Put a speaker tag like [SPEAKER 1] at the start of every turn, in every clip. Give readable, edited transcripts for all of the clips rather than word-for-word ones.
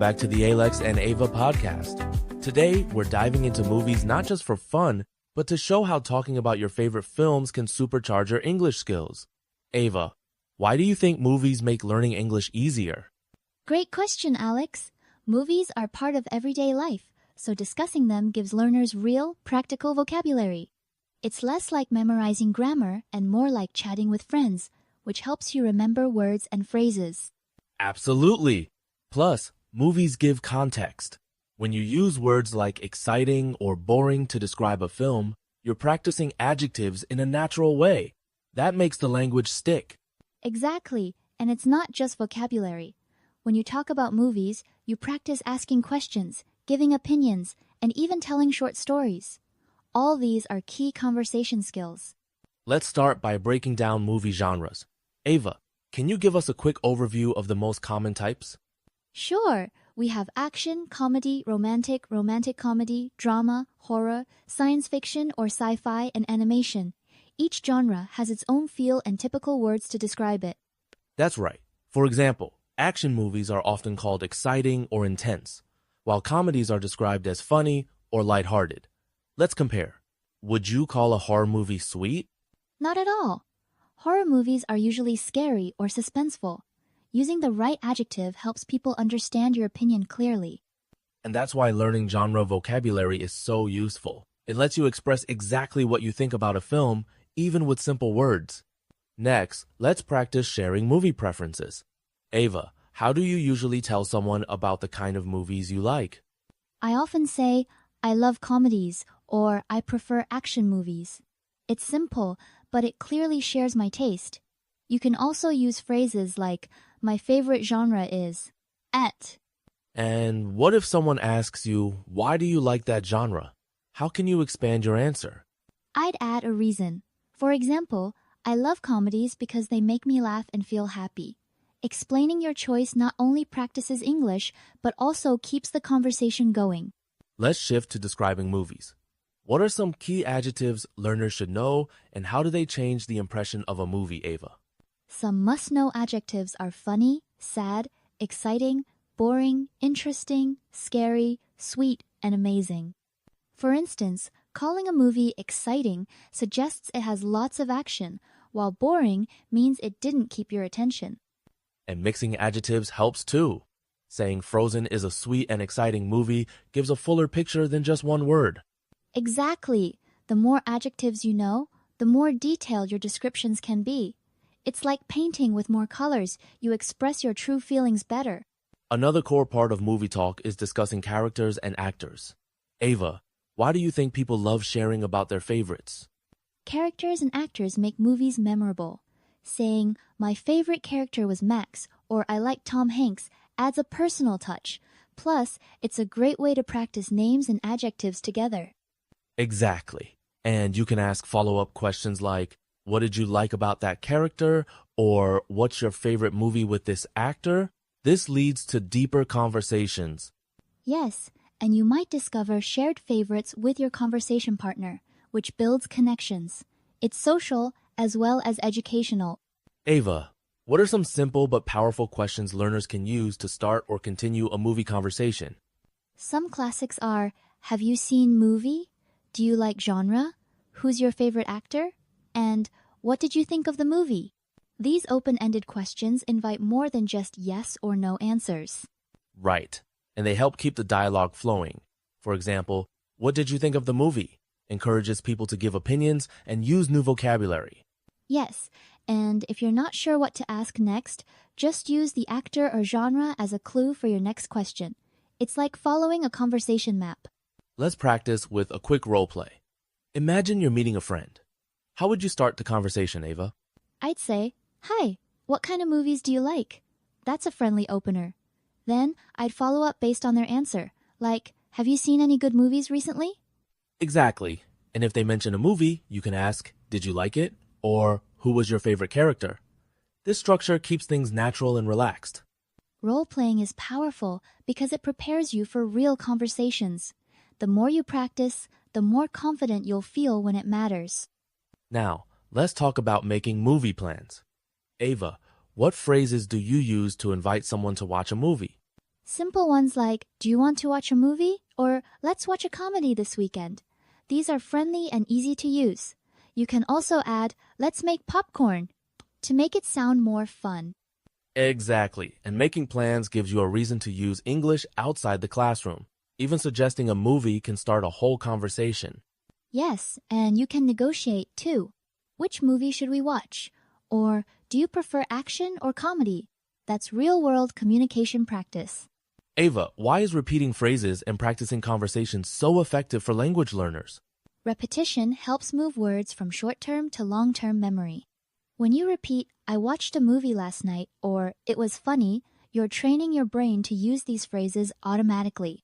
[SPEAKER 1] back to the Alex and Ava Podcast. Today, we're diving into movies not just for fun, but to show how talking about your favorite films can supercharge your English skills. Ava, why do you think movies make learning English easier?
[SPEAKER 2] Great question, Alex. Movies are part of everyday life, so discussing them gives learners real, practical vocabulary. It's less like memorizing grammar and more like chatting with friends, which helps you remember words and phrases.
[SPEAKER 1] Absolutely. Plus, movies give context. When you use words like exciting or boring to describe a film, you're practicing adjectives in a natural way. That makes the language stick.
[SPEAKER 2] Exactly, and it's not just vocabulary. When you talk about movies, you practice asking questions, giving opinions, and even telling short stories. All these are key conversation skills.
[SPEAKER 1] Let's start by breaking down movie genres. Ava, can you give us a quick overview of the most common types?
[SPEAKER 2] Sure, we have action, comedy, romantic comedy, drama, horror, science fiction or sci-fi, and animation. Each genre has its own feel and typical words to describe it.
[SPEAKER 1] That's right. For example, action movies are often called exciting or intense, while comedies are described as funny or lighthearted. Let's compare. Would you call a horror movie sweet?
[SPEAKER 2] Not at all. Horror movies are usually scary or suspenseful. Using the right adjective helps people understand your opinion clearly.
[SPEAKER 1] And that's why learning genre vocabulary is so useful. It lets you express exactly what you think about a film, even with simple words. Next, let's practice sharing movie preferences. Ava, how do you usually tell someone about the kind of movies you like?
[SPEAKER 2] I often say, I love comedies, or I prefer action movies. It's simple, but it clearly shares my taste. You can also use phrases like, my favorite genre is et.
[SPEAKER 1] And what if someone asks you, why do you like that genre? How can you expand your answer?
[SPEAKER 2] I'd add a reason. For example, I love comedies because they make me laugh and feel happy. Explaining your choice not only practices English, but also keeps the conversation going.
[SPEAKER 1] Let's shift to describing movies. What are some key adjectives learners should know, and how do they change the impression of a movie, Ava?
[SPEAKER 2] Some must-know adjectives are funny, sad, exciting, boring, interesting, scary, sweet, and amazing. For instance, calling a movie exciting suggests it has lots of action, while boring means it didn't keep your attention.
[SPEAKER 1] And mixing adjectives helps too. Saying Frozen is a sweet and exciting movie gives a fuller picture than just one word.
[SPEAKER 2] Exactly. The more adjectives you know, the more detailed your descriptions can be. It's like painting with more colors. You express your true feelings better.
[SPEAKER 1] Another core part of movie talk is discussing characters and actors. Ava, why do you think people love sharing about their favorites?
[SPEAKER 2] Characters and actors make movies memorable. Saying, my favorite character was Max, or I like Tom Hanks, adds a personal touch. Plus, it's a great way to practice names and adjectives together.
[SPEAKER 1] Exactly. And you can ask follow-up questions like, what did you like about that character? Or what's your favorite movie with this actor? This leads to deeper conversations.
[SPEAKER 2] Yes, and you might discover shared favorites with your conversation partner, which builds connections. It's social as well as educational.
[SPEAKER 1] Ava, what are some simple but powerful questions learners can use to start or continue a movie conversation?
[SPEAKER 2] Some classics are, have you seen movie? Do you like genre? Who's your favorite actor? And what did you think of the movie? These open-ended questions invite more than just yes or no answers.
[SPEAKER 1] Right. And they help keep the dialogue flowing. For example, what did you think of the movie? Encourages people to give opinions and use new vocabulary.
[SPEAKER 2] Yes, and if you're not sure what to ask next, just use the actor or genre as a clue for your next question. It's like following a conversation map.
[SPEAKER 1] Let's practice with a quick role play. Imagine you're meeting a friend. How would you start the conversation, Ava?
[SPEAKER 2] I'd say, hi, what kind of movies do you like? That's a friendly opener. Then I'd follow up based on their answer, like, have you seen any good movies recently?
[SPEAKER 1] Exactly. And if they mention a movie, you can ask, did you like it? Or who was your favorite character? This structure keeps things natural and relaxed.
[SPEAKER 2] Role-playing is powerful because it prepares you for real conversations. The more you practice, the more confident you'll feel when it matters.
[SPEAKER 1] Now, let's talk about making movie plans. Ava, what phrases do you use to invite someone to watch a movie?
[SPEAKER 2] Simple ones like, do you want to watch a movie? Or let's watch a comedy this weekend. These are friendly and easy to use. You can also add, let's make popcorn, to make it sound more fun.
[SPEAKER 1] Exactly, and making plans gives you a reason to use English outside the classroom. Even suggesting a movie can start a whole conversation.
[SPEAKER 2] Yes, and you can negotiate too. Which movie should we watch? Or do you prefer action or comedy? That's real-world communication practice.
[SPEAKER 1] Ava, why is repeating phrases and practicing conversations so effective for language learners?
[SPEAKER 2] Repetition helps move words from short-term to long-term memory. When you repeat, I watched a movie last night, or it was funny, you're training your brain to use these phrases automatically.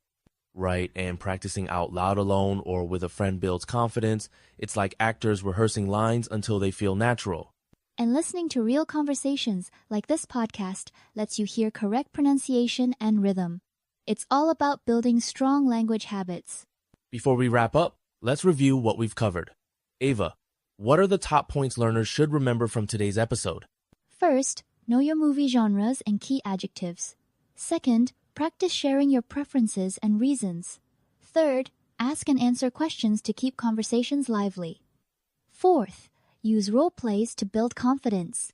[SPEAKER 1] Right, and practicing out loud alone or with a friend builds confidence. It's like actors rehearsing lines until they feel natural.
[SPEAKER 2] And listening to real conversations like this podcast lets you hear correct pronunciation and rhythm. It's all about building strong language habits.
[SPEAKER 1] Before we wrap up, let's review what we've covered. Ava, what are the top points learners should remember from today's episode?
[SPEAKER 2] First, know your movie genres and key adjectives. Second, practice sharing your preferences and reasons. Third, ask and answer questions to keep conversations lively. Fourth, use role plays to build confidence.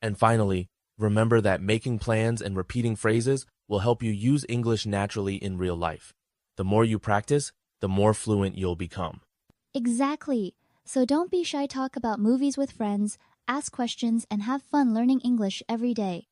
[SPEAKER 1] And finally, remember that making plans and repeating phrases will help you use English naturally in real life. The more you practice, the more fluent you'll become.
[SPEAKER 2] Exactly. So don't be shy, talk about movies with friends, ask questions, and have fun learning English every day.